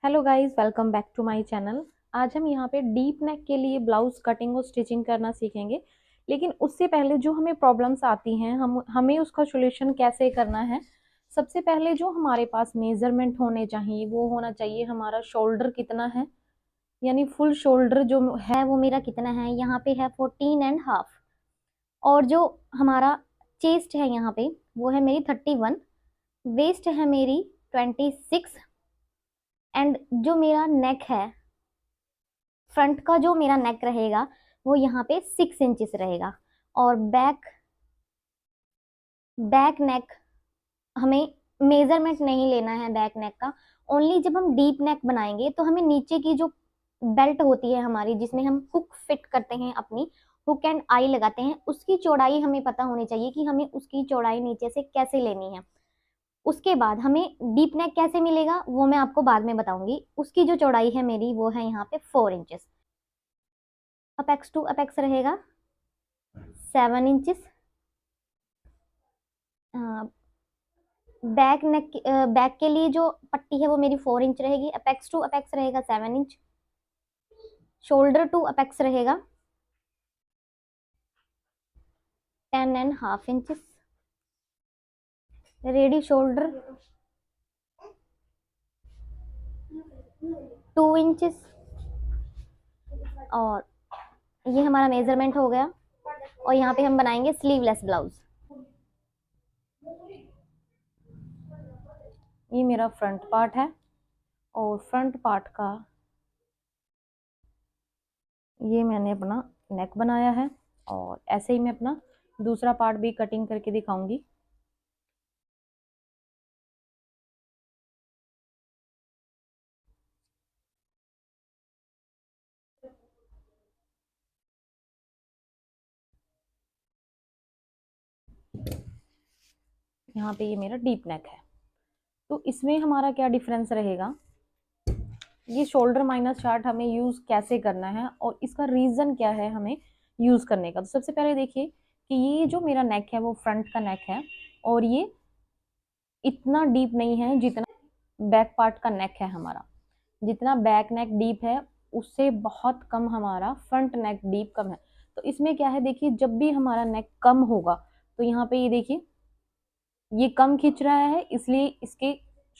Hello guys, welcome back to my channel. आज हम यहाँ पे डीप नेक के लिए ब्लाउज कटिंग और स्टिचिंग करना सीखेंगे। लेकिन उससे पहले जो हमें प्रॉब्लम्स आती हैं हमें उसका सॉल्यूशन कैसे करना है। सबसे पहले जो हमारे पास मेजरमेंट होने चाहिए वो होना चाहिए हमारा शोल्डर कितना है, यानी फुल शोल्डर जो है वो मेरा कितना है। यहाँ पे है 14.5। और जो हमारा चेस्ट है यहाँ पे वो है मेरी 31। वेस्ट है मेरी 26। एंड जो मेरा नेक है, फ्रंट का जो मेरा नेक रहेगा वो यहाँ पे 6 इंचेस रहेगा। और बैक बैक नेक हमें मेजरमेंट नहीं लेना है बैक नेक का। ओनली जब हम डीप नेक बनाएंगे तो हमें नीचे की जो बेल्ट होती है हमारी, जिसमें हम हुक फिट करते हैं, अपनी हुक एंड आई लगाते हैं, उसकी चौड़ाई हमें पता होनी चाहिए कि हमें उसकी चौड़ाई नीचे से कैसे लेनी है। उसके बाद हमें डीप नेक कैसे मिलेगा वो मैं आपको बाद में बताऊंगी। उसकी जो चौड़ाई है मेरी वो है यहाँ पे 4 इंचेस। अपेक्स टू अपेक्स रहेगा 7 इंचेस। बैक के लिए जो पट्टी है वो मेरी 4 इंच रहेगी। अपेक्स टू अपेक्स रहेगा 7 इंच। शोल्डर टू अपेक्स रहेगा 10.5 इंचेस। Ready shoulder 2 inches. और ये हमारा मेजरमेंट हो गया। और यहाँ पे हम बनाएंगे स्लीवलेस ब्लाउज। ये मेरा फ्रंट पार्ट है और फ्रंट पार्ट का ये मैंने अपना नेक बनाया है। और ऐसे ही मैं अपना दूसरा पार्ट भी कटिंग करके दिखाऊंगी। यहाँ पे ये मेरा डीप नेक है, तो इसमें हमारा क्या डिफरेंस रहेगा, ये शोल्डर माइनस चार्ट हमें यूज कैसे करना है और इसका रीजन क्या है हमें यूज करने का। तो सबसे पहले देखिए कि ये जो मेरा नेक है वो फ्रंट का नेक है और ये इतना डीप नहीं है जितना बैक पार्ट का नेक है हमारा। जितना बैक नेक डीप है उससे बहुत कम हमारा फ्रंट नेक डीप कम है। तो इसमें क्या है, देखिए जब भी हमारा नेक कम होगा तो यहाँ पे ये देखिए ये कम खिंच रहा है, इसलिए इसके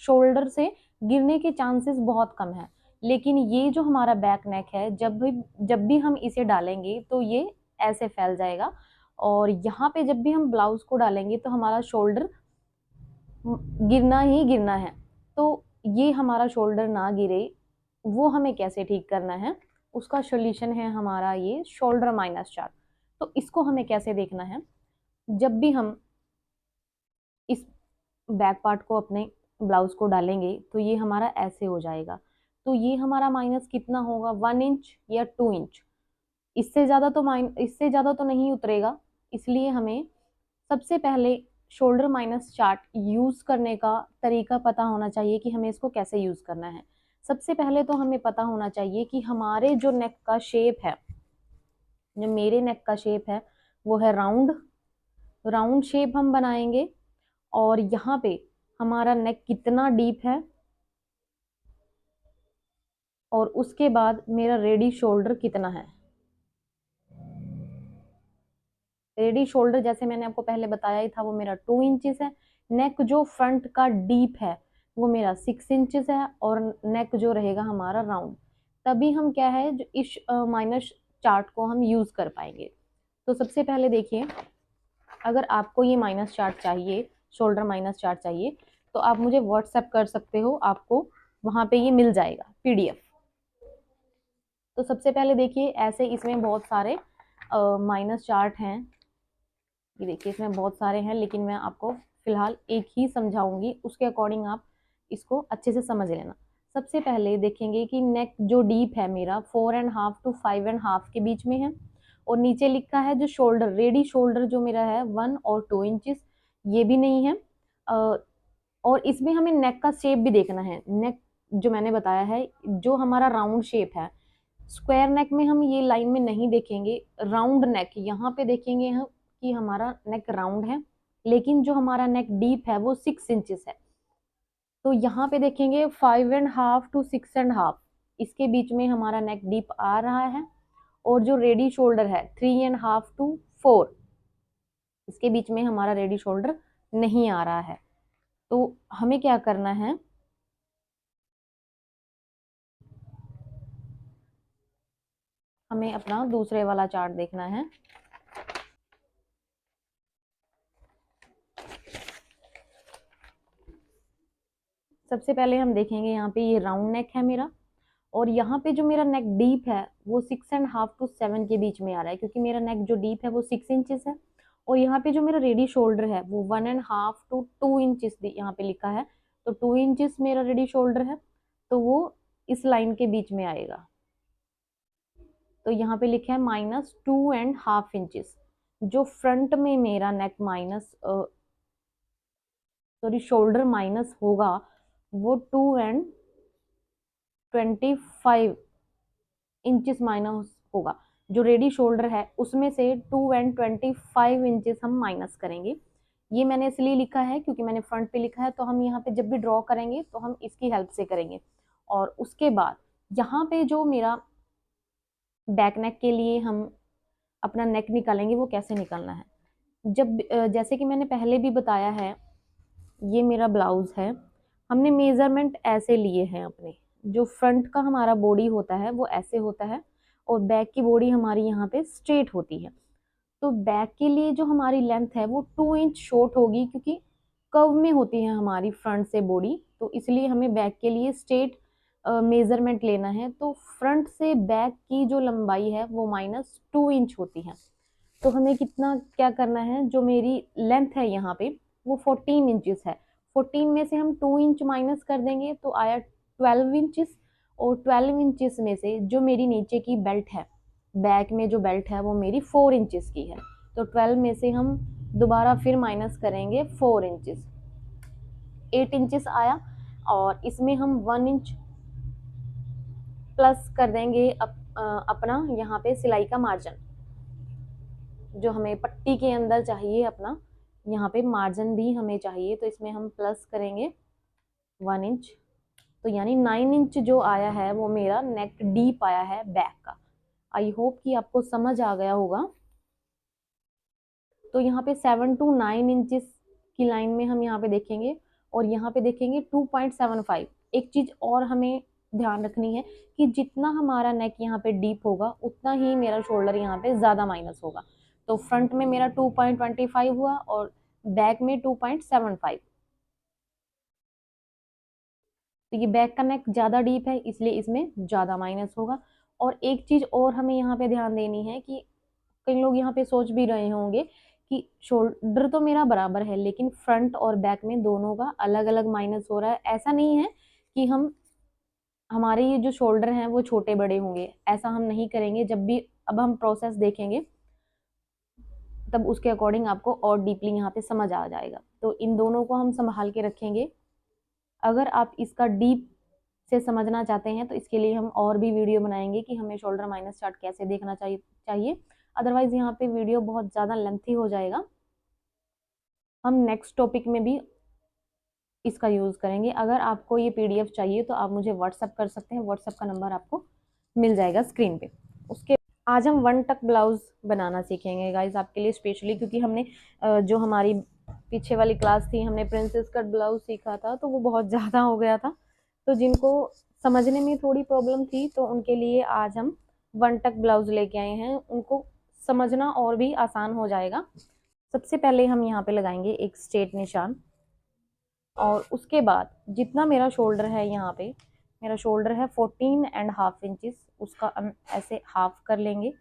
शोल्डर से गिरने के चांसेस बहुत कम है। लेकिन ये जो हमारा बैक नेक है जब भी हम इसे डालेंगे तो ये ऐसे फैल जाएगा। और यहाँ पे जब भी हम ब्लाउज को डालेंगे तो हमारा शोल्डर गिरना ही गिरना है। तो ये हमारा शोल्डर ना गिरे वो हमें कैसे ठीक करना है, उसका सोल्यूशन है हमारा ये शोल्डर माइनस चार्ट। तो इसको हमें कैसे देखना है, जब भी हम इस बैक पार्ट को अपने ब्लाउज को डालेंगे तो ये हमारा ऐसे हो जाएगा। तो ये हमारा माइनस कितना होगा, 1 इंच या 2 इंच। इससे ज्यादा तो नहीं उतरेगा। इसलिए हमें सबसे पहले शोल्डर माइनस चार्ट यूज करने का तरीका पता होना चाहिए कि हमें इसको कैसे यूज करना है। सबसे पहले तो हमें पता होना चाहिए कि हमारे जो नेक का शेप है, जो मेरे नेक का शेप है वो है राउंड। राउंड शेप हम बनाएंगे और यहाँ पे हमारा नेक कितना डीप है और उसके बाद मेरा रेडी शोल्डर कितना है। रेडी शोल्डर जैसे मैंने आपको पहले बताया ही था वो मेरा 2 इंचेस है। नेक जो फ्रंट का डीप है वो मेरा 6 इंचेस है और नेक जो रहेगा हमारा राउंड। तभी हम क्या है जो इस माइनस चार्ट को हम यूज कर पाएंगे। तो सबसे पहले देखिए, अगर आपको ये माइनस चार्ट चाहिए, शोल्डर माइनस चार्ट चाहिए, तो आप मुझे व्हाट्सएप कर सकते हो, आपको वहां पे ये मिल जाएगा पीडीएफ। तो सबसे पहले देखिए ऐसे इसमें बहुत सारे माइनस चार्ट हैं। ये देखिए इसमें बहुत सारे हैं लेकिन मैं आपको फिलहाल एक ही समझाऊंगी, उसके अकॉर्डिंग आप इसको अच्छे से समझ लेना। सबसे पहले देखेंगे कि नेक जो डीप है मेरा 4.5 to 5.5 के बीच में है। और नीचे लिखा है जो शोल्डर, रेडी शोल्डर जो मेरा है 1 और 2 इंचेस, ये भी नहीं है। और इसमें हमें नेक का शेप भी देखना है। नेक जो मैंने बताया है जो हमारा राउंड शेप है, स्क्वायर नेक में हम ये लाइन में नहीं देखेंगे। राउंड नेक यहाँ पे देखेंगे हम कि हमारा नेक राउंड है, लेकिन जो हमारा नेक डीप है वो 6 इंचेस है। तो यहाँ पे देखेंगे 5.5 to 6.5, इसके बीच में हमारा नेक डीप आ रहा है। और जो रेडी शोल्डर है 3.5 to 4, इसके बीच में हमारा रेडी शोल्डर नहीं आ रहा है। तो हमें क्या करना है, हमें अपना दूसरे वाला चार्ट देखना है। सबसे पहले हम देखेंगे यहाँ पे ये राउंड नेक है मेरा, और यहाँ पे जो मेरा नेक डीप है वो 6.5 to 7 के बीच में आ रहा है, क्योंकि मेरा नेक जो डीप है वो 6 इंचेस है। और यहाँ पे जो मेरा रेडी शोल्डर है वो 1.5 to 2 इंचेस यहाँ पे लिखा है। तो 2 इंचेस मेरा रेडी शोल्डर है, तो वो इस लाइन के बीच में आएगा। तो यहाँ पे लिखा है -2.5 इंचेस। जो फ्रंट में मेरा नेक माइनस सॉरी शोल्डर माइनस होगा वो 2.25 इंचेस माइनस होगा। जो रेडी शोल्डर है उसमें से 2.25 इंचेस हम माइनस करेंगे। ये मैंने इसलिए लिखा है क्योंकि मैंने फ्रंट पे लिखा है, तो हम यहाँ पे जब भी ड्रॉ करेंगे तो हम इसकी हेल्प से करेंगे। और उसके बाद यहाँ पे जो मेरा बैक नेक के लिए हम अपना नेक निकालेंगे वो कैसे निकालना है, जब जैसे कि मैंने पहले भी बताया है, ये मेरा ब्लाउज है। हमने मेजरमेंट ऐसे लिए हैं अपने, जो फ्रंट का हमारा बॉडी होता है वो ऐसे होता है, और बैक की बॉडी हमारी यहाँ पे स्ट्रेट होती है। तो बैक के लिए जो हमारी लेंथ है वो 2 इंच शॉर्ट होगी, क्योंकि कर्व में होती है हमारी फ्रंट से बॉडी, तो इसलिए हमें बैक के लिए स्ट्रेट मेजरमेंट लेना है। तो फ्रंट से बैक की जो लंबाई है वो -2 इंच होती है। तो हमें कितना क्या करना है, जो मेरी लेंथ है यहाँ पे वो 14 इंचेस है। 14 में से हम 2 इंच माइनस कर देंगे तो आया 12 इंचेस। और 12 इंचेस में से जो मेरी नीचे की बेल्ट है, बैक में जो बेल्ट है वो मेरी 4 इंचेस की है। तो 12 में से हम दोबारा फिर माइनस करेंगे 4 इंचेस, 8 इंचेस आया। और इसमें हम 1 इंच प्लस कर देंगे अपना यहाँ पे सिलाई का मार्जिन, जो हमें पट्टी के अंदर चाहिए अपना, यहाँ पे मार्जिन भी हमें चाहिए, तो इसमें हम प्लस करेंगे 1 इंच। तो यानी 9 इंच जो आया है वो मेरा नेक डीप आया है बैक का। आई होप कि आपको समझ आ गया होगा। तो यहाँ पे 7 to 9 इंचेस की लाइन में हम यहाँ पे देखेंगे, और यहाँ पे देखेंगे 2.75। एक चीज और हमें ध्यान रखनी है कि जितना हमारा नेक यहाँ पे डीप होगा उतना ही मेरा शोल्डर यहाँ पे ज्यादा माइनस होगा। तो फ्रंट में मेरा 2.25 हुआ और बैक में 2.75। तो ये बैक का नेक ज्यादा डीप है इसलिए इसमें ज्यादा माइनस होगा। और एक चीज और हमें यहाँ पे ध्यान देनी है कि कई लोग यहाँ पे सोच भी रहे होंगे कि शोल्डर तो मेरा बराबर है लेकिन फ्रंट और बैक में दोनों का अलग अलग माइनस हो रहा है। ऐसा नहीं है कि हम हमारे ये जो शोल्डर हैं वो छोटे बड़े होंगे, ऐसा हम नहीं करेंगे। जब भी अब हम प्रोसेस देखेंगे तब उसके अकॉर्डिंग आपको और डीपली यहाँ पे समझ आ जाएगा। तो इन दोनों को हम संभाल के रखेंगे। अगर आप इसका डीप से समझना चाहते हैं तो इसके लिए हम और भी वीडियो बनाएंगे कि हमें शोल्डर माइनस चार्ट कैसे देखना चाहिए। अदरवाइज यहाँ पे वीडियो बहुत ज़्यादा लेंथी हो जाएगा। हम नेक्स्ट टॉपिक में भी इसका यूज़ करेंगे। अगर आपको ये पीडीएफ चाहिए तो आप मुझे व्हाट्सअप कर सकते हैं, व्हाट्सअप का नंबर आपको मिल जाएगा स्क्रीन पे। उसके आज हम 1 टक ब्लाउज बनाना सीखेंगे गाइज आपके लिए स्पेशली, क्योंकि हमने जो हमारी पीछे वाली क्लास थी हमने प्रिंसेस कट ब्लाउज सीखा था तो वो बहुत ज़्यादा हो गया था। तो जिनको समझने में थोड़ी प्रॉब्लम थी तो उनके लिए आज हम 1 टक ब्लाउज लेके आए हैं, उनको समझना और भी आसान हो जाएगा। सबसे पहले हम यहाँ पे लगाएंगे एक स्ट्रेट निशान, और उसके बाद जितना मेरा शोल्डर है यहाँ पे, मेरा शोल्डर है 14.5 इंचेस, उसका हम ऐसे हाफ कर लेंगे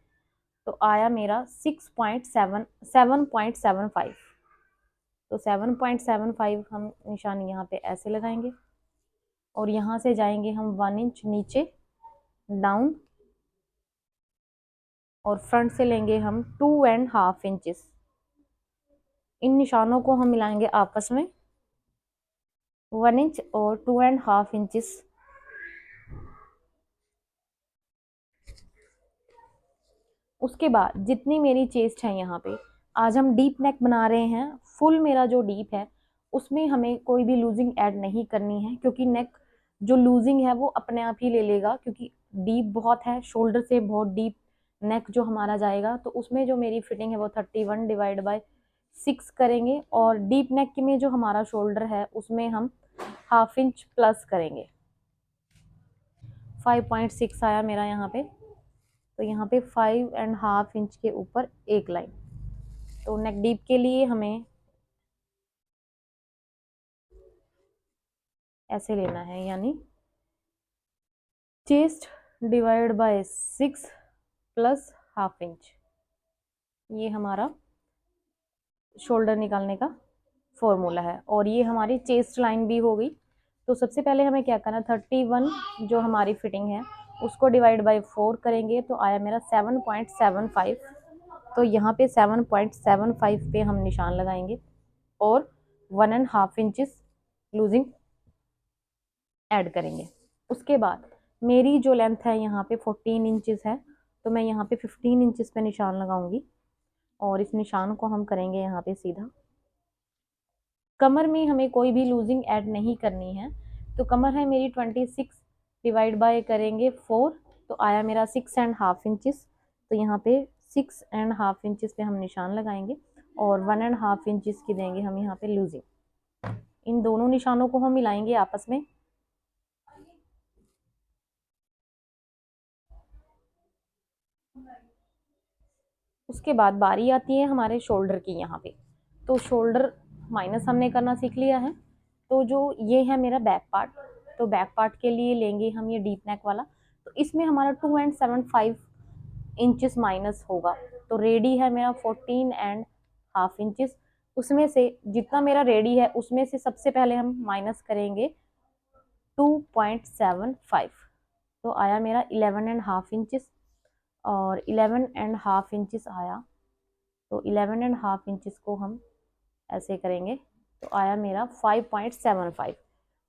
तो आया मेरा 7.75। तो 7.75 हम निशान यहाँ पे ऐसे लगाएंगे, और यहाँ से जाएंगे हम 1 इंच नीचे डाउन, और फ्रंट से लेंगे हम 2.5 इंचेस। इन निशानों को हम मिलाएंगे आपस में, 1 इंच और 2.5 इंचेस। उसके बाद जितनी मेरी चेस्ट है यहाँ पे, आज हम डीप नेक बना रहे हैं, फुल मेरा जो डीप है उसमें हमें कोई भी लूजिंग ऐड नहीं करनी है, क्योंकि नेक जो लूजिंग है वो अपने आप ही ले लेगा, क्योंकि डीप बहुत है, शोल्डर से बहुत डीप नेक जो हमारा जाएगा। तो उसमें जो मेरी फिटिंग है वो 31 डिवाइड बाय 6 करेंगे, और डीप नेक में जो हमारा शोल्डर है उसमें हम ½ इंच प्लस करेंगे। 5.6 आया मेरा यहाँ पे, तो यहाँ पे 5.5 इंच के ऊपर एक लाइन। तो नेक डीप के लिए हमें ऐसे लेना है, यानी chest divide by 6 plus ½ inch, ये हमारा शोल्डर निकालने का फॉर्मूला है। और ये हमारी चेस्ट लाइन भी हो गई। तो सबसे पहले हमें क्या करना, 31 जो हमारी फिटिंग है उसको डिवाइड बाय 4 करेंगे, तो आया मेरा 7.75। तो यहाँ पे 7.75 पे हम निशान लगाएंगे और 1.5 इंचेस लूजिंग ऐड करेंगे। उसके बाद मेरी जो लेंथ है यहाँ पे 14 इंचेस है, तो मैं यहाँ पे 15 इंचेस पे निशान लगाऊंगी, और इस निशान को हम करेंगे यहाँ पे सीधा। कमर में हमें कोई भी लूजिंग ऐड नहीं करनी है, तो कमर है मेरी 26 डिवाइड बाय करेंगे 4, तो आया मेरा 6.5 इंचेस। तो यहाँ पे 6.5 इंचेस पे हम निशान लगाएंगे और 1.5 इंचेस की देंगे हम यहाँ पे लूजिंग। इन दोनों निशानों को हम मिलाएंगे आपस में। उसके बाद बारी आती है हमारे शोल्डर की यहाँ पे। तो शोल्डर माइनस हमने करना सीख लिया है। तो जो ये है मेरा बैक पार्ट, तो बैक पार्ट के लिए लेंगे हम ये डीप नेक वाला। तो इसमें हमारा 2.75 इंचेस माइनस होगा। तो रेडी है मेरा 14.5 इंचेस। उसमें से जितना मेरा रेडी है उसमें से सबसे पहले हम माइनस करेंगे 2.75, तो आया मेरा 11.5 इंचेस। और 11.5 इंचेस आया, तो 11.5 इंचेस को हम ऐसे करेंगे, तो आया मेरा 5.75।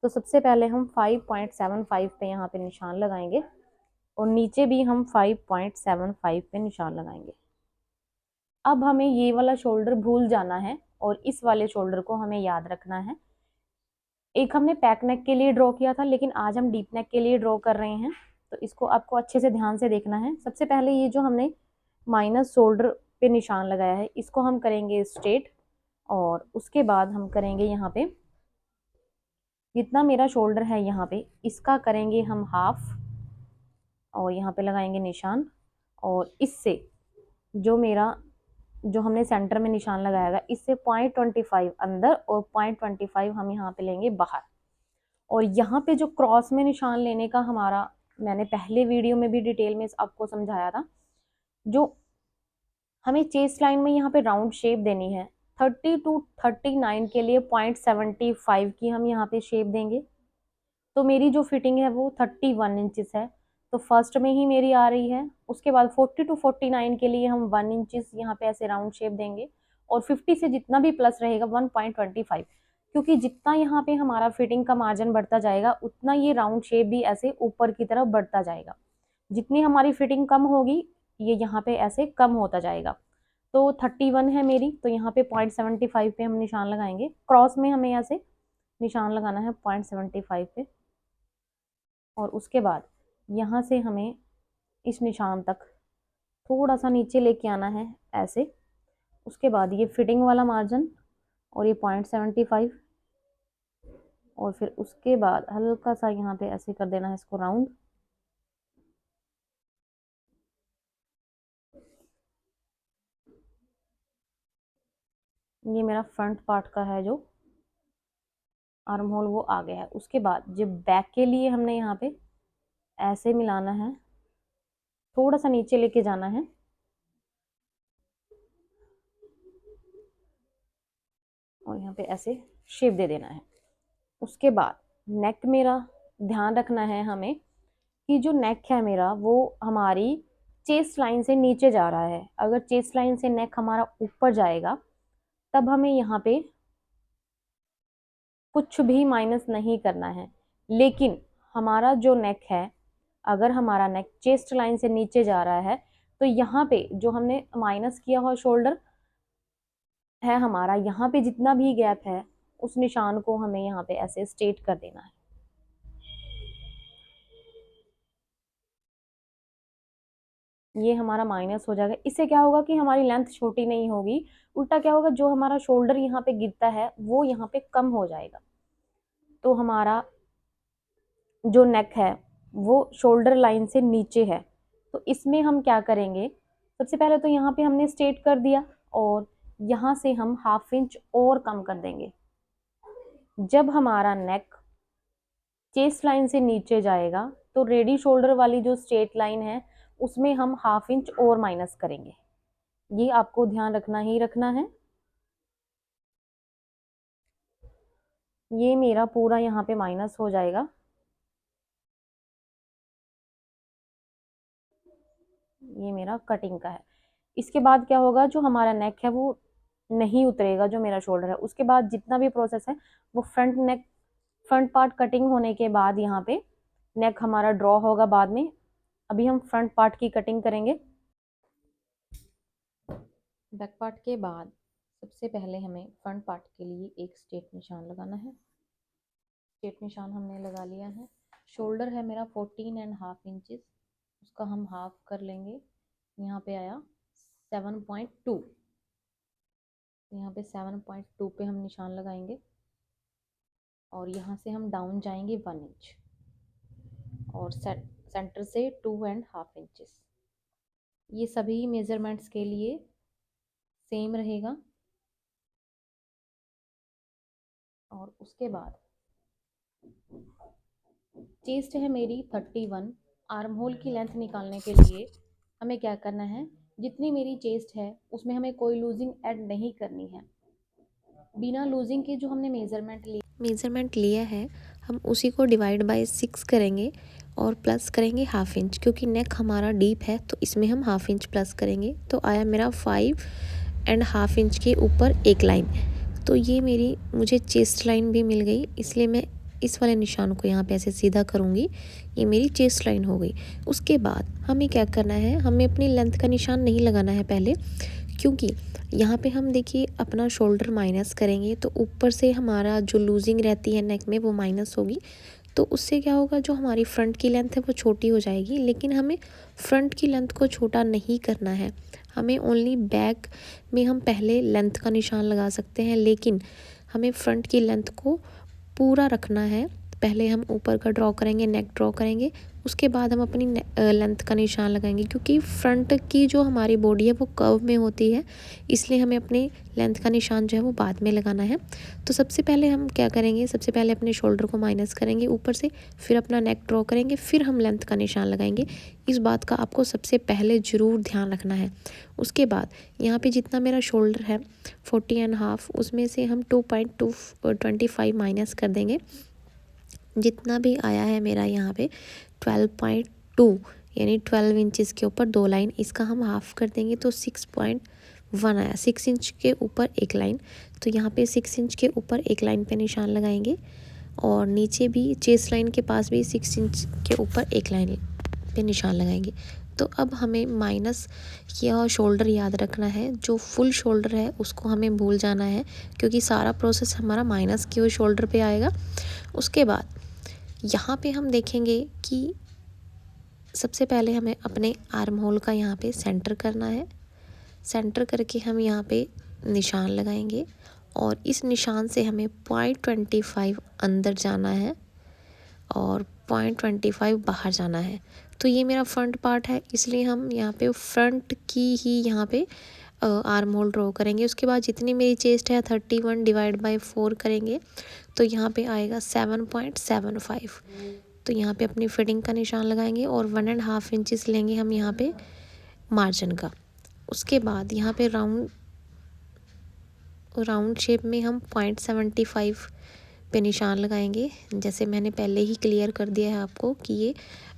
तो सबसे पहले हम 5.75 पे यहाँ पे निशान लगाएंगे, और नीचे भी हम 5.75 पे निशान लगाएंगे। अब हमें ये वाला शोल्डर भूल जाना है और इस वाले शोल्डर को हमें याद रखना है। एक हमने पैक नेक के लिए ड्रॉ किया था, लेकिन आज हम डीप नेक के लिए ड्रॉ कर रहे हैं, तो इसको आपको अच्छे से ध्यान से देखना है। सबसे पहले ये जो हमने माइनस शोल्डर पे निशान लगाया है इसको हम करेंगे स्ट्रेट, और उसके बाद हम करेंगे यहाँ पे जितना मेरा शोल्डर है यहाँ पे इसका करेंगे हम हाफ, और यहाँ पे लगाएंगे निशान। और इससे जो हमने सेंटर में निशान लगाया है इससे 0.25 अंदर और 0.25 हम यहाँ पे लेंगे बाहर। और यहाँ पे जो क्रॉस में निशान लेने का हमारा, मैंने पहले वीडियो में भी डिटेल में आपको समझाया था, जो हमें चेस्ट लाइन में यहाँ पे राउंड शेप देनी है 30 to 39 के लिए 0.75 की हम यहाँ पे शेप देंगे। तो मेरी जो फिटिंग है वो 31 इंचेस है, तो फर्स्ट में ही मेरी आ रही है। उसके बाद 40 to 49 के लिए हम 1 इंचेस यहाँ पे ऐसे राउंड शेप देंगे, और 50 से जितना भी प्लस रहेगा 1.25, क्योंकि जितना यहाँ पे हमारा फिटिंग का मार्जिन बढ़ता जाएगा उतना ये राउंड शेप भी ऐसे ऊपर की तरफ बढ़ता जाएगा। जितनी हमारी फिटिंग कम होगी ये यहाँ पे ऐसे कम होता जाएगा। तो 31 है मेरी, तो यहाँ पे 0.75 पे हम निशान लगाएंगे। क्रॉस में हमें ऐसे निशान लगाना है 0.75 पे, और उसके बाद यहाँ से हमें इस निशान तक थोड़ा सा नीचे लेके आना है ऐसे। उसके बाद ये फिटिंग वाला मार्जिन और ये 0.75, और फिर उसके बाद हल्का सा यहाँ पे ऐसे कर देना है इसको राउंड। ये मेरा फ्रंट पार्ट का है जो आर्म होल वो आ गया है। उसके बाद जब बैक के लिए हमने यहाँ पे ऐसे मिलाना है, थोड़ा सा नीचे लेके जाना है, और यहाँ पे ऐसे शेप दे देना है। उसके बाद नेक मेरा ध्यान रखना है हमें कि जो नेक है मेरा वो हमारी चेस्ट लाइन से नीचे जा रहा है। अगर चेस्ट लाइन से नेक हमारा ऊपर जाएगा तब हमें यहाँ पे कुछ भी माइनस नहीं करना है। लेकिन हमारा जो नेक है, अगर हमारा नेक चेस्ट लाइन से नीचे जा रहा है तो यहाँ पे जो हमने माइनस किया हुआ शोल्डर है हमारा, यहाँ पे जितना भी गैप है उस निशान को हमें यहाँ पे ऐसे स्ट्रेट कर देना है। ये हमारा माइनस हो जाएगा। इससे क्या होगा कि हमारी लेंथ छोटी नहीं होगी, उल्टा क्या होगा, जो हमारा शोल्डर यहाँ पे गिरता है वो यहाँ पे कम हो जाएगा। तो हमारा जो नेक है वो शोल्डर लाइन से नीचे है। तो इसमें हम क्या करेंगे, सबसे पहले तो यहाँ पे हमने स्ट्रेट कर दिया और यहाँ से हम 1/2 इंच और कम कर देंगे। जब हमारा नेक चेस्ट लाइन से नीचे जाएगा तो रेडी शोल्डर वाली जो स्ट्रेट लाइन है उसमें हम 1/2 इंच और माइनस करेंगे। ये आपको ध्यान रखना ही रखना है। ये मेरा पूरा यहाँ पे माइनस हो जाएगा। ये मेरा कटिंग का है। इसके बाद क्या होगा, जो हमारा नेक है वो नहीं उतरेगा, जो मेरा शोल्डर है। उसके बाद जितना भी प्रोसेस है वो फ्रंट पार्ट कटिंग होने के बाद यहाँ पे नेक हमारा ड्रॉ होगा बाद में। अभी हम फ्रंट पार्ट की कटिंग करेंगे। बैक पार्ट के बाद सबसे पहले हमें फ्रंट पार्ट के लिए एक स्ट्रेट निशान लगाना है। स्ट्रेट निशान हमने लगा लिया है। शोल्डर है मेरा 14.5 इंचेस, उसका हम हाफ कर लेंगे। यहाँ पे आया 7.2, यहाँ पे 7.2 पे हम निशान लगाएंगे और यहाँ से हम डाउन जाएंगे 1 इंच और सेंटर से 2.5 इंचेस। ये सभी मेजरमेंट्स के लिए सेम रहेगा। और उसके बाद चेस्ट है मेरी 31। आर्म होल की लेंथ निकालने के लिए हमें क्या करना है, जितनी मेरी चेस्ट है उसमें हमें कोई लूजिंग ऐड नहीं करनी है। बिना लूजिंग के जो हमने मेजरमेंट लिया है हम उसी को डिवाइड बाय 6 करेंगे और प्लस करेंगे 1/2 इंच, क्योंकि नेक हमारा डीप है तो इसमें हम 1/2 इंच प्लस करेंगे। तो आया मेरा 5.5 इंच के ऊपर एक लाइन। तो ये मुझे चेस्ट लाइन भी मिल गई, इसलिए मैं इस वाले निशान को यहाँ पे ऐसे सीधा करूँगी। ये मेरी चेस्ट लाइन हो गई। उसके बाद हमें क्या करना है, हमें अपनी लेंथ का निशान नहीं लगाना है पहले, क्योंकि यहाँ पे हम देखिए अपना शोल्डर माइनस करेंगे तो ऊपर से हमारा जो लूजिंग रहती है नेक में वो माइनस होगी। तो उससे क्या होगा, जो हमारी फ्रंट की लेंथ है वो छोटी हो जाएगी। लेकिन हमें फ्रंट की लेंथ को छोटा नहीं करना है, हमें ओनली बैक में हम पहले लेंथ का निशान लगा सकते हैं, लेकिन हमें फ्रंट की लेंथ को पूरा रखना है। पहले हम ऊपर का ड्रॉ करेंगे, नेक ड्रॉ करेंगे, उसके बाद हम अपनी लेंथ का निशान लगाएंगे। क्योंकि फ्रंट की जो हमारी बॉडी है वो कर्व में होती है, इसलिए हमें अपने लेंथ का निशान जो है वो बाद में लगाना है। तो सबसे पहले हम क्या करेंगे, सबसे पहले अपने शोल्डर को माइनस करेंगे ऊपर से, फिर अपना नेक ड्रॉ करेंगे, फिर हम लेंथ का निशान लगाएंगे। इस बात का आपको सबसे पहले ज़रूर ध्यान रखना है। उसके बाद यहाँ पे जितना मेरा शोल्डर है 40.5, उसमें से हम 2.25 माइनस कर देंगे। जितना भी आया है मेरा यहाँ पे 12.2 यानी 12 इंचज़ के ऊपर 2 लाइन, इसका हम हाफ कर देंगे तो 6.1 आया। 6 इंच के ऊपर एक लाइन, तो यहाँ पे 6 इंच के ऊपर एक लाइन पे निशान लगाएंगे और नीचे भी चेस्ट लाइन के पास भी 6 इंच के ऊपर एक लाइन पे निशान लगाएंगे। तो अब हमें माइनस किया और शोल्डर याद रखना है। जो फुल शोल्डर है उसको हमें भूल जाना है, क्योंकि सारा प्रोसेस हमारा माइनस किए हुए शोल्डर पे आएगा। उसके बाद यहाँ पे हम देखेंगे कि सबसे पहले हमें अपने आर्म होल का यहाँ पे सेंटर करना है। सेंटर करके हम यहाँ पे निशान लगाएंगे और इस निशान से हमें 0.25 अंदर जाना है और 0.25 बाहर जाना है। तो ये मेरा फ्रंट पार्ट है, इसलिए हम यहाँ पे फ्रंट की ही यहाँ पे आर्म होल ड्रॉ करेंगे। उसके बाद जितनी मेरी चेस्ट है 31 डिवाइड बाय 4 करेंगे तो यहाँ पे आएगा 7.75। तो यहाँ पे अपनी फिटिंग का निशान लगाएंगे और 1.5 इंचेस लेंगे हम यहाँ पे मार्जिन का। उसके बाद यहाँ पे राउंड शेप में हम 0.75 पे निशान लगाएंगे। जैसे मैंने पहले ही क्लियर कर दिया है आपको कि ये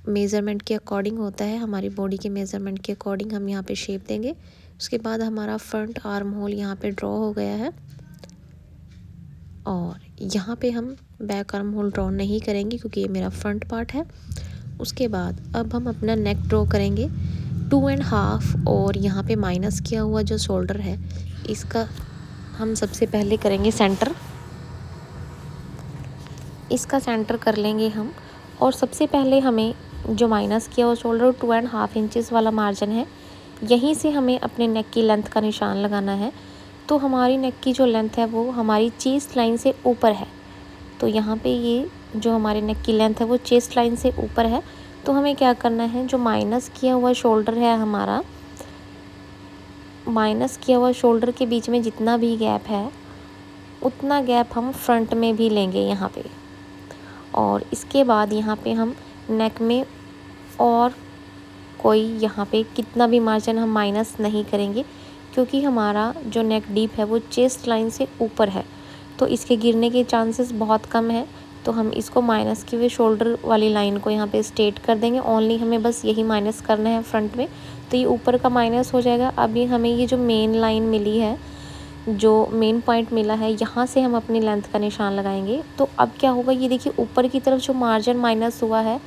मेज़रमेंट के अकॉर्डिंग होता है, हमारी बॉडी के मेज़रमेंट के अकॉर्डिंग हम यहाँ पे शेप देंगे। उसके बाद हमारा फ्रंट आर्म होल यहाँ पे ड्रॉ हो गया है और यहाँ पे हम बैक आर्म होल ड्रॉ नहीं करेंगे क्योंकि ये मेरा फ्रंट पार्ट है। उसके बाद अब हम अपना नेक ड्रॉ करेंगे 2.5 और यहाँ पे माइनस किया हुआ जो शोल्डर है इसका हम सबसे पहले करेंगे सेंटर। इसका सेंटर कर लेंगे हम। और सबसे पहले हमें जो माइनस किया हुआ शोल्डर 2.5 इंचेस वाला मार्जिन है, यहीं से हमें अपने नेक की लेंथ का निशान लगाना है। तो हमारी नेक की जो लेंथ है वो हमारी चेस्ट लाइन से ऊपर है। तो यहाँ पे ये जो हमारे नेक की लेंथ है वो चेस्ट लाइन से ऊपर है। तो हमें क्या करना है, जो माइनस किया हुआ शोल्डर है हमारा, माइनस किया हुआ शोल्डर के बीच में जितना भी गैप है उतना गैप हम फ्रंट में भी लेंगे यहाँ पे। और इसके बाद यहाँ पे हम नेक में और कोई यहाँ पे कितना भी मार्जिन हम माइनस नहीं करेंगे, क्योंकि हमारा जो नेक डीप है वो चेस्ट लाइन से ऊपर है, तो इसके गिरने के चांसेस बहुत कम है। तो हम इसको माइनस किए हुए शोल्डर वाली लाइन को यहाँ पे स्ट्रेट कर देंगे। ओनली हमें बस यही माइनस करना है फ्रंट में, तो ये ऊपर का माइनस हो जाएगा। अभी हमें ये जो मेन लाइन मिली है, जो मेन पॉइंट मिला है, यहाँ से हम अपनी लेंथ का निशान लगाएंगे। तो अब क्या होगा, ये देखिए ऊपर की तरफ जो मार्जिन माइनस हुआ है,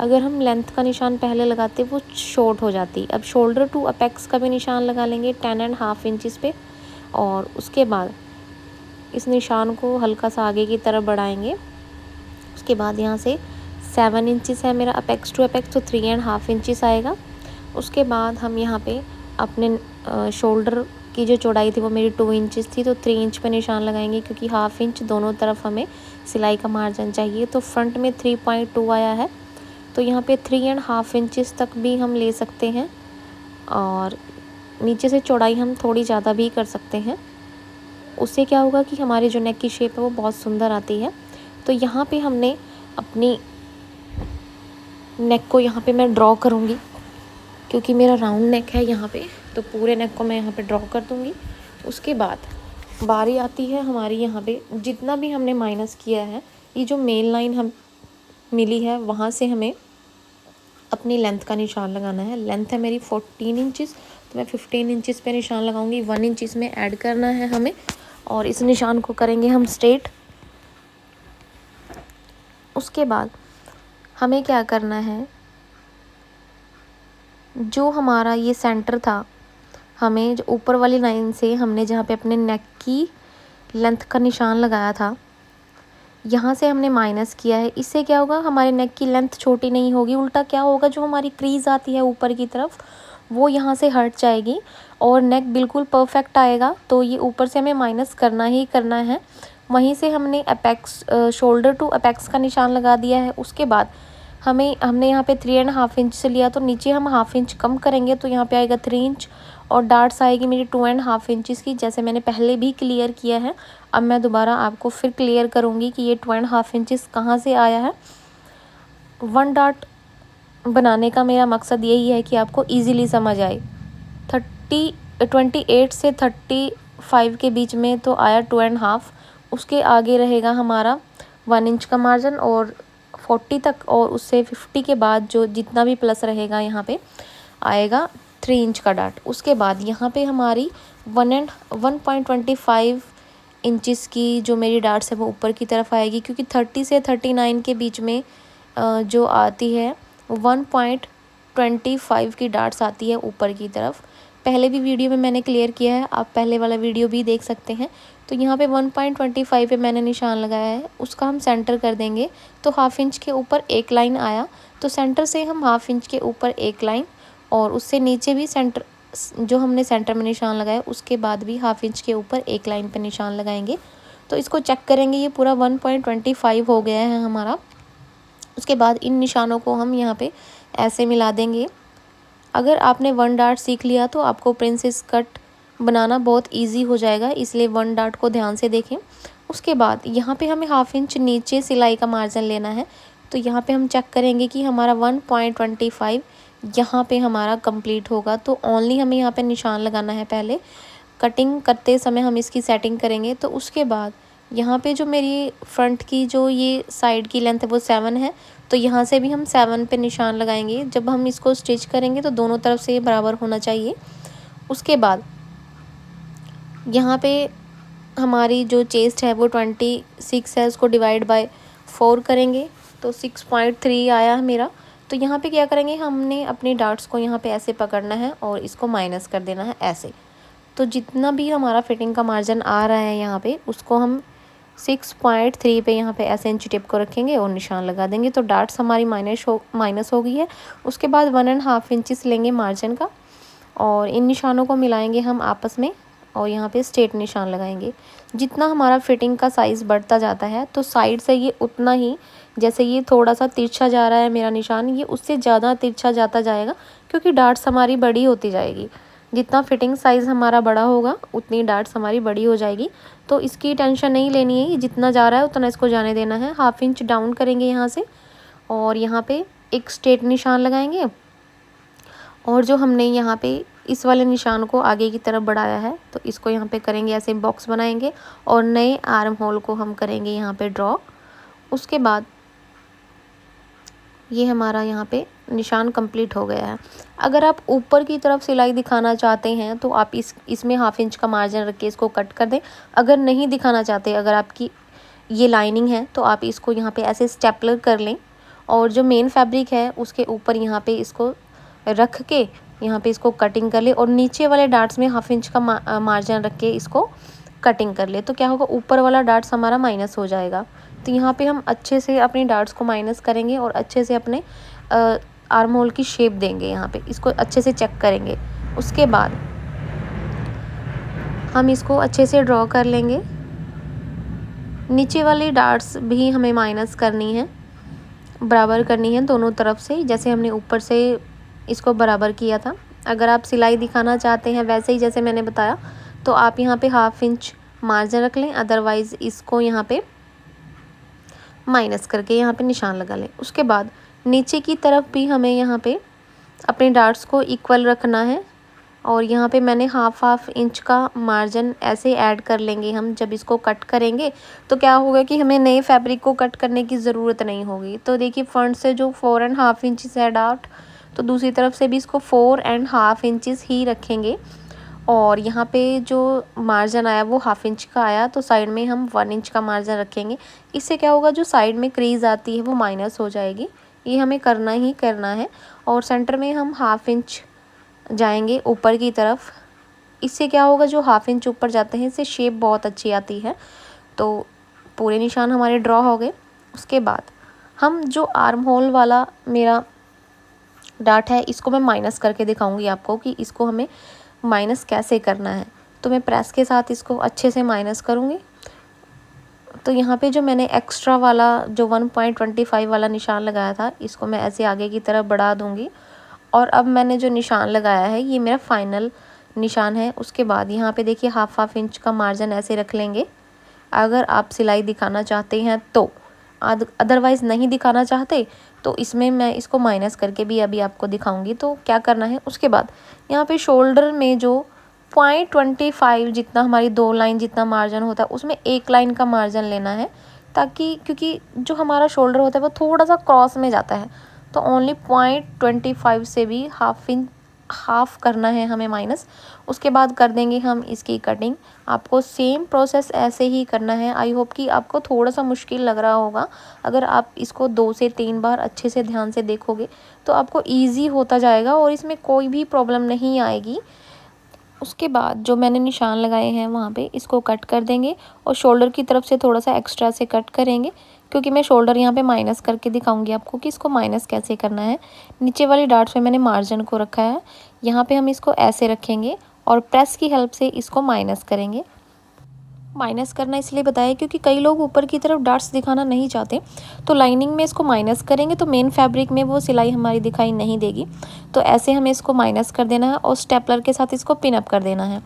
अगर हम लेंथ का निशान पहले लगाते वो शॉर्ट हो जाती। अब शोल्डर टू अपेक्स का भी निशान लगा लेंगे 10.5 इंचज़ पे। और उसके बाद इस निशान को हल्का सा आगे की तरफ बढ़ाएंगे। उसके बाद यहाँ से 7 इंचज़ है मेरा अपेक्स टू अपेक्स, तो 3.5 इंचज़ आएगा। उसके बाद हम यहाँ पे अपने शोल्डर की जो चौड़ाई थी वो मेरी 2 इंचज़ थी, तो 3 इंच पे निशान लगाएंगे, क्योंकि हाफ इंच दोनों तरफ हमें सिलाई का मार्जिन चाहिए। तो फ्रंट में 3.2 आया है, तो यहाँ पे 3.5 इंचज़ तक भी हम ले सकते हैं। और नीचे से चौड़ाई हम थोड़ी ज़्यादा भी कर सकते हैं। उससे क्या होगा कि हमारी जो नेक की शेप है वो बहुत सुंदर आती है। तो यहाँ पे हमने अपनी नेक को यहाँ पे मैं ड्रॉ करूँगी, क्योंकि मेरा राउंड नेक है यहाँ पे, तो पूरे नेक को मैं यहाँ पे ड्रॉ कर दूँगी। उसके बाद बारी आती है हमारी यहाँ पे जितना भी हमने माइनस किया है, ये जो मेन लाइन हम मिली है वहाँ से हमें अपनी लेंथ का निशान लगाना है। लेंथ है मेरी 14 इंचज़, तो मैं 15 इंचज़ पे निशान लगाऊंगी। 1 इंच इसमें ऐड करना है हमें, और इस निशान को करेंगे हम स्ट्रेट। उसके बाद हमें क्या करना है, जो हमारा ये सेंटर था, हमें जो ऊपर वाली लाइन से हमने जहाँ पे अपने नेक की लेंथ का निशान लगाया था, यहाँ से हमने माइनस किया है। इससे क्या होगा, हमारे नेक की लेंथ छोटी नहीं होगी, उल्टा क्या होगा, जो हमारी क्रीज आती है ऊपर की तरफ वो यहाँ से हट जाएगी और नेक बिल्कुल परफेक्ट आएगा। तो ये ऊपर से हमें माइनस करना ही करना है। वहीं से हमने अपेक्स शोल्डर टू अपेक्स का निशान लगा दिया है। उसके बाद हमने यहाँ पे 3.5 इंच से लिया, तो नीचे हम हाफ इंच कम करेंगे, तो यहाँ पे आएगा 3 इंच। और डार्ट्स आएगी मेरी 2.5 इंचज़ की, जैसे मैंने पहले भी क्लियर किया है। अब मैं दोबारा आपको फिर क्लियर करूँगी कि ये 2.5 इंचज़ कहाँ से आया है। 1 डार्ट बनाने का मेरा मकसद यही है कि आपको ईज़िली समझ आए। 28 से 35 के बीच में तो आया 2.5, उसके आगे रहेगा हमारा 1 इंच का मार्जिन, और 40 तक, और उससे 50 के बाद जो जितना भी प्लस रहेगा यहाँ पे आएगा 3 इंच का डार्ट। उसके बाद यहाँ पे हमारी 1.25 इंचज़ की जो मेरी डार्ट्स है वो ऊपर की तरफ आएगी, क्योंकि 30 से 39 के बीच में जो आती है 1.25 की डार्ट्स आती है ऊपर की तरफ। पहले भी वीडियो में मैंने क्लियर किया है, आप पहले वाला वीडियो भी देख सकते हैं। तो यहाँ पे 1.25 पे मैंने निशान लगाया है, उसका हम सेंटर कर देंगे। तो हाफ इंच के ऊपर एक लाइन आया, तो सेंटर से हम हाफ इंच के ऊपर एक लाइन, और उससे नीचे भी सेंटर जो हमने सेंटर में निशान लगाया उसके बाद भी हाफ इंच के ऊपर एक लाइन पे निशान लगाएंगे। तो इसको चेक करेंगे, ये पूरा 1.25 हो गया है हमारा। उसके बाद इन निशानों को हम यहाँ पे ऐसे मिला देंगे। अगर आपने 1 डार्ट सीख लिया तो आपको प्रिंसेस कट बनाना बहुत इजी हो जाएगा, इसलिए 1 डार्ट को ध्यान से देखें। उसके बाद यहाँ पे हमें हाफ इंच नीचे सिलाई का मार्जिन लेना है, तो यहाँ पे हम चेक करेंगे कि हमारा 1.25 यहाँ पे हमारा कंप्लीट होगा। तो ओनली हमें यहाँ पे निशान लगाना है। पहले कटिंग करते समय हम इसकी सेटिंग करेंगे। तो उसके बाद यहाँ पे जो मेरी फ्रंट की जो ये साइड की लेंथ है वो 7 है, तो यहाँ से भी हम 7 पे निशान लगाएंगे। जब हम इसको स्टिच करेंगे तो दोनों तरफ से बराबर होना चाहिए। उसके बाद यहाँ पे हमारी जो चेस्ट है वो 26 है, उसको डिवाइड बाय 4 करेंगे, तो 6.3 आया है मेरा। तो यहाँ पे क्या करेंगे, हमने अपने डार्ट्स को यहाँ पे ऐसे पकड़ना है और इसको माइनस कर देना है ऐसे। तो जितना भी हमारा फिटिंग का मार्जिन आ रहा है यहाँ पे उसको हम 6.3 पे यहाँ पे ऐसे इंची टेप को रखेंगे और निशान लगा देंगे। तो डार्ट्स हमारी माइनस हो गई है। उसके बाद 1.5 इंचेस लेंगे मार्जिन का और इन निशानों को मिलाएंगे हम आपस में और यहाँ पे स्ट्रेट निशान लगाएंगे। जितना हमारा फिटिंग का साइज़ बढ़ता जाता है तो साइड से ये उतना ही, जैसे ये थोड़ा सा तिरछा जा रहा है मेरा निशान, ये उससे ज़्यादा तिरछा जाता जाएगा क्योंकि डार्ट्स हमारी बड़ी होती जाएगी। जितना फिटिंग साइज़ हमारा बड़ा होगा उतनी डार्ट्स हमारी बड़ी हो जाएगी। तो इसकी टेंशन नहीं लेनी है, ये जितना जा रहा है उतना इसको जाने देना है। 1/2 इंच डाउन करेंगे यहाँ से और यहाँ पे एक स्ट्रेट निशान लगाएंगे और जो हमने यहाँ पे इस वाले निशान को आगे की तरफ बढ़ाया है तो इसको यहाँ पे करेंगे ऐसे बॉक्स बनाएंगे और नए आर्म होल को हम करेंगे यहाँ पे ड्रॉ। उसके बाद ये हमारा यहाँ पे निशान कंप्लीट हो गया है। अगर आप ऊपर की तरफ सिलाई दिखाना चाहते हैं तो आप इसमें 1/2 इंच का मार्जिन रख के इसको कट कर दें। अगर नहीं दिखाना चाहते, अगर आपकी ये लाइनिंग है तो आप इसको यहाँ पे ऐसे स्टेपलर कर लें और जो मेन फैब्रिक है उसके ऊपर यहाँ पे इसको रख के यहाँ पे इसको कटिंग कर ले और नीचे वाले डार्ट्स में 1/2 इंच का मार्जिन रख के इसको कटिंग कर ले। तो क्या होगा, ऊपर वाला डार्ट्स हमारा माइनस हो जाएगा। तो यहाँ पे हम अच्छे से अपनी डार्ट्स को माइनस करेंगे और अच्छे से अपने आर्म होल की शेप देंगे। यहाँ पे इसको अच्छे से चेक करेंगे। उसके बाद हम इसको अच्छे से ड्रॉ कर लेंगे। नीचे वाली डार्ट्स भी हमें माइनस करनी है, बराबर करनी है दोनों तरफ से, जैसे हमने ऊपर से इसको बराबर किया था। अगर आप सिलाई दिखाना चाहते हैं वैसे ही जैसे मैंने बताया तो आप यहाँ पे 1/2 इंच मार्जिन रख लें, अदरवाइज़ इसको यहाँ पे माइनस करके यहाँ पे निशान लगा लें। उसके बाद नीचे की तरफ भी हमें यहाँ पे अपने डार्ट्स को इक्वल रखना है और यहाँ पे मैंने 1/2 इंच का मार्जिन ऐसे ऐड कर लेंगे। हम जब इसको कट करेंगे तो क्या होगा कि हमें नए फैब्रिक को कट करने की ज़रूरत नहीं होगी। तो देखिए फ्रंट से जो 4.5 इंचेस है डार्ट, तो दूसरी तरफ से भी इसको 4.5 इंचेस ही रखेंगे और यहाँ पे जो मार्जिन आया वो 1/2 इंच का आया तो साइड में हम 1 इंच का मार्जिन रखेंगे। इससे क्या होगा, जो साइड में क्रीज आती है वो माइनस हो जाएगी। ये हमें करना ही करना है और सेंटर में हम 1/2 इंच जाएंगे ऊपर की तरफ। इससे क्या होगा, जो 1/2 इंच ऊपर जाते हैं इससे शेप बहुत अच्छी आती है। तो पूरे निशान हमारे ड्रॉ हो गए। उसके बाद हम जो आर्म होल वाला मेरा डार्ट है इसको मैं माइनस करके दिखाऊंगी आपको कि इसको हमें माइनस कैसे करना है। तो मैं प्रेस के साथ इसको अच्छे से माइनस करूँगी। तो यहाँ पे जो मैंने एक्स्ट्रा वाला जो 1.25 वाला निशान लगाया था इसको मैं ऐसे आगे की तरफ बढ़ा दूँगी और अब मैंने जो निशान लगाया है ये मेरा फाइनल निशान है। उसके बाद यहाँ पे देखिए 1/2 इंच का मार्जिन ऐसे रख लेंगे अगर आप सिलाई दिखाना चाहते हैं तो। अदरवाइज़ नहीं दिखाना चाहते तो इसमें मैं इसको माइनस करके भी अभी आपको दिखाऊंगी तो क्या करना है। उसके बाद यहाँ पे शोल्डर में जो 0.25 जितना हमारी 2 लाइन जितना मार्जिन होता है उसमें 1 लाइन का मार्जिन लेना है, ताकि क्योंकि जो हमारा शोल्डर होता है वो थोड़ा सा क्रॉस में जाता है तो ओनली 0.25 से भी हाफ करना है हमें माइनस। उसके बाद कर देंगे हम इसकी कटिंग। आपको सेम प्रोसेस ऐसे ही करना है। आई होप कि आपको थोड़ा सा मुश्किल लग रहा होगा, अगर आप इसको 2 से 3 बार अच्छे से ध्यान से देखोगे तो आपको ईजी होता जाएगा और इसमें कोई भी प्रॉब्लम नहीं आएगी। उसके बाद जो मैंने निशान लगाए हैं वहाँ पे इसको कट कर देंगे और शोल्डर की तरफ से थोड़ा सा एक्स्ट्रा से कट करेंगे, क्योंकि मैं शोल्डर यहाँ पे माइनस करके दिखाऊंगी आपको कि इसको माइनस कैसे करना है। नीचे वाली डार्ट्स पे मैंने मार्जिन को रखा है, यहाँ पे हम इसको ऐसे रखेंगे और प्रेस की हेल्प से इसको माइनस करेंगे। माइनस करना इसलिए बताया क्योंकि कई लोग ऊपर की तरफ डार्ट्स दिखाना नहीं चाहते, तो लाइनिंग में इसको माइनस करेंगे तो मेन फैब्रिक में वो सिलाई हमारी दिखाई नहीं देगी। तो ऐसे हमें इसको माइनस कर देना है और स्टेपलर के साथ इसको पिन अप कर देना है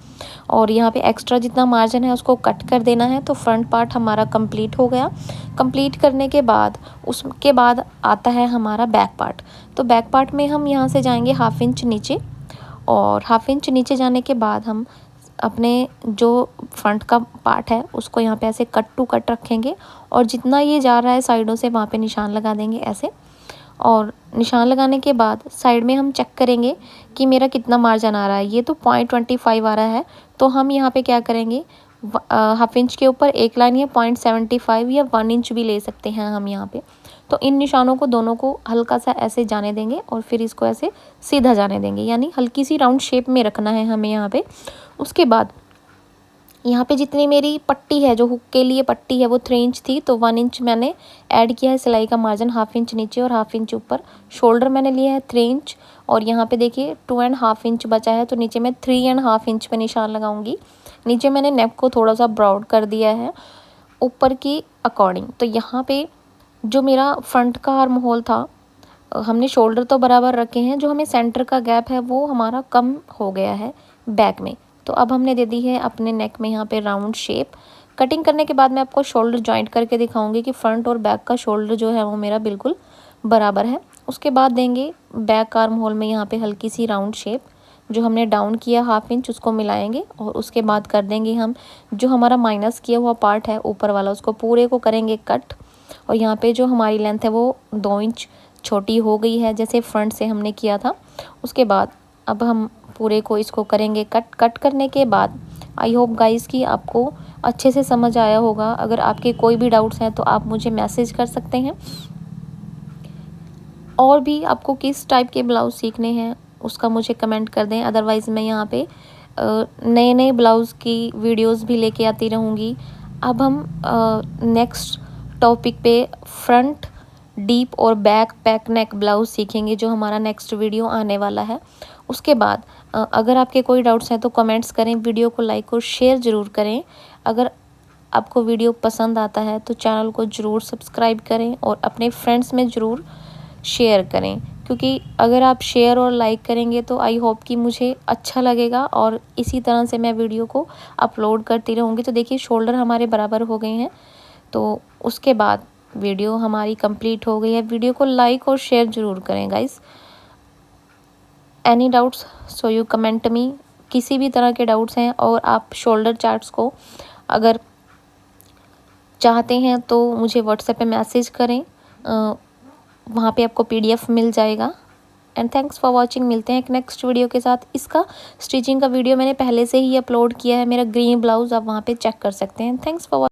और यहाँ पे एक्स्ट्रा जितना मार्जिन है उसको कट कर देना है। तो फ्रंट पार्ट हमारा कंप्लीट हो गया। कंप्लीट करने के बाद उसके बाद आता है हमारा बैक पार्ट। तो बैक पार्ट में हम यहाँ से जाएंगे 1/2 इंच नीचे और 1/2 इंच नीचे जाने के बाद हम अपने जो फ्रंट का पार्ट है उसको यहाँ पे ऐसे कट टू कट रखेंगे और जितना ये जा रहा है साइडों से वहाँ पे निशान लगा देंगे ऐसे। और निशान लगाने के बाद साइड में हम चेक करेंगे कि मेरा कितना मार्जिन आ रहा है। ये तो 0.25 आ रहा है, तो हम यहाँ पे क्या करेंगे, 1/2 इंच के ऊपर 1 लाइन या 0.75 या 1 इंच भी ले सकते हैं हम यहाँ पे। तो इन निशानों को दोनों को हल्का सा ऐसे जाने देंगे और फिर इसको ऐसे सीधा जाने देंगे, यानी हल्की सी राउंड शेप में रखना है हमें यहाँ पे। उसके बाद यहाँ पे जितनी मेरी पट्टी है, जो हुक के लिए पट्टी है वो 3 इंच थी, तो 1 इंच मैंने ऐड किया है सिलाई का मार्जिन, 1/2 इंच नीचे और 1/2 इंच ऊपर। शोल्डर मैंने लिया है 3 इंच और यहाँ पे देखिए 2.5 इंच बचा है, तो नीचे मैं 3.5 इंच पे निशान लगाऊंगी। नीचे मैंने नेक को थोड़ा सा ब्रॉड कर दिया है ऊपर की अकॉर्डिंग। तो यहाँ पे जो मेरा फ्रंट का आर्म होल था, हमने शोल्डर तो बराबर रखे हैं, जो हमें सेंटर का गैप है वो हमारा कम हो गया है बैक में। तो अब हमने दे दी है अपने नेक में यहाँ पे राउंड शेप। कटिंग करने के बाद मैं आपको शोल्डर जॉइंट करके दिखाऊंगी कि फ्रंट और बैक का शोल्डर जो है वो मेरा बिल्कुल बराबर है। उसके बाद देंगे बैक आर्म होल में यहाँ पे हल्की सी राउंड शेप, जो हमने डाउन किया 1/2 इंच उसको मिलाएंगे और उसके बाद कर देंगे हम जो हमारा माइनस किया हुआ पार्ट है ऊपर वाला, उसको पूरे को करेंगे कट। और यहाँ पे जो हमारी लेंथ है वो 2 इंच छोटी हो गई है, जैसे फ्रंट से हमने किया था। उसके बाद अब हम पूरे को इसको करेंगे कट। कट करने के बाद आई होप गाइस कि आपको अच्छे से समझ आया होगा। अगर आपके कोई भी डाउट्स हैं तो आप मुझे मैसेज कर सकते हैं। और भी आपको किस टाइप के ब्लाउज सीखने हैं उसका मुझे कमेंट कर दें। अदरवाइज़ मैं यहाँ पे नए नए ब्लाउज़ की वीडियोस भी लेके आती रहूँगी। अब हम नेक्स्ट टॉपिक पे फ्रंट डीप और बैक पैक नेक ब्लाउज सीखेंगे, जो हमारा नेक्स्ट वीडियो आने वाला है। उसके बाद अगर आपके कोई डाउट्स हैं तो कमेंट्स करें, वीडियो को लाइक और शेयर ज़रूर करें। अगर आपको वीडियो पसंद आता है तो चैनल को ज़रूर सब्सक्राइब करें और अपने फ्रेंड्स में ज़रूर शेयर करें, क्योंकि अगर आप शेयर और लाइक करेंगे तो आई होप कि मुझे अच्छा लगेगा और इसी तरह से मैं वीडियो को अपलोड करती रहूँगी। तो देखिए शोल्डर हमारे बराबर हो गए हैं, तो उसके बाद वीडियो हमारी कंप्लीट हो गई है। वीडियो को लाइक और शेयर ज़रूर करें guys. Any doubts so you comment me. किसी भी तरह के डाउट्स हैं और आप शोल्डर चार्ट्स को अगर चाहते हैं तो मुझे व्हाट्सएप पे मैसेज करें, वहाँ पे आपको PDF मिल जाएगा। And thanks for watching. मिलते हैं एक नेक्स्ट वीडियो के साथ। इसका स्टिचिंग का वीडियो मैंने पहले से ही अपलोड किया है, मेरा ग्रीन ब्लाउज़, आप वहाँ पे चेक कर सकते हैं। Thanks for